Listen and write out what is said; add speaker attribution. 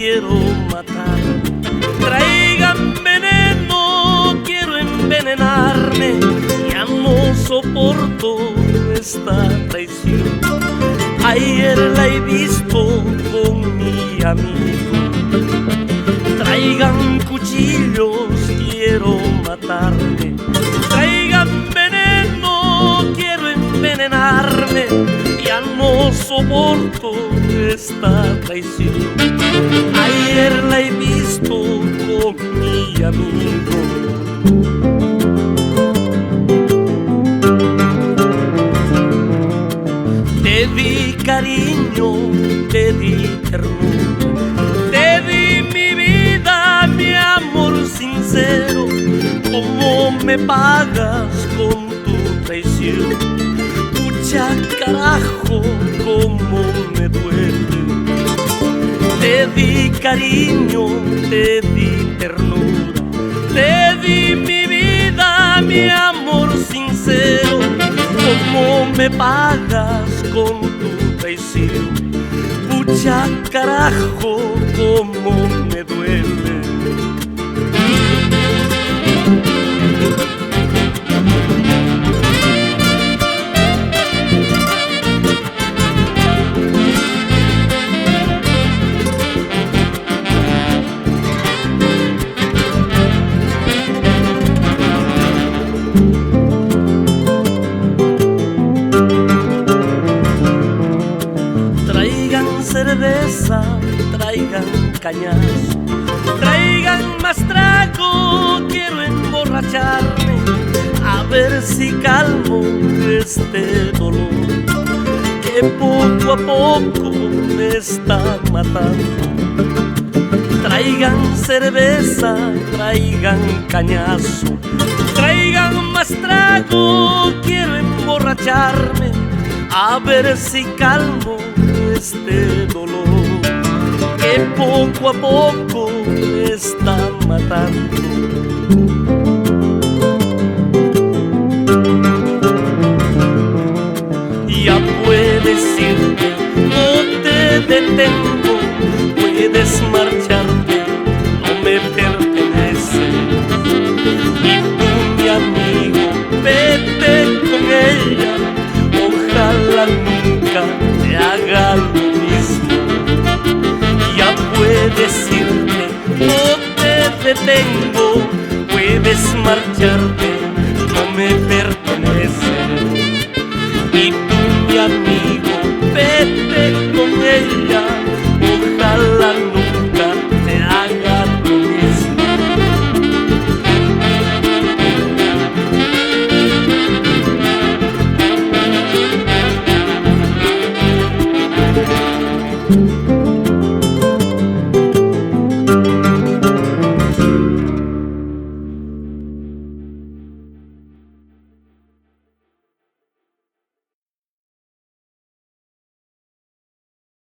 Speaker 1: quiero matar. Traigan veneno, quiero envenenarme. Ya no soporto esta traición. Ayer la he visto con mi amigo. Traigan cuchillos, quiero matarme. Traigan veneno, quiero envenenarme. Ya no soporto esta traición. Ayer la he visto con mi amigo. Te di cariño, te di ternura, te di mi vida, mi amor sincero. ¿Cómo me pagas con tu traición? Pucha carajo, cómo me duele. Te di cariño, te di ternura, te di mi vida, mi amor sincero. ¿Cómo me pagas con tu traición? Pucha carajo, cómo me duele. Cerveza, traigan cañazo, traigan más trago, quiero emborracharme, a ver si calmo este dolor que poco a poco me está matando. Traigan cerveza, traigan cañazo, traigan más trago, quiero emborracharme, a ver si calmo este dolor que poco a poco me está matando. Ya puedes irte, no te detengo, puedes marcharte, no me perteneces. Y tú, mi amigo, vete con ella, ojalá nunca te haga lo mismo. Ya puedes irte, no te detengo, puedes marcharte, no me perteneces. Y tú, mi amigo, vete con ella, ojalá nunca te haga lo mismo.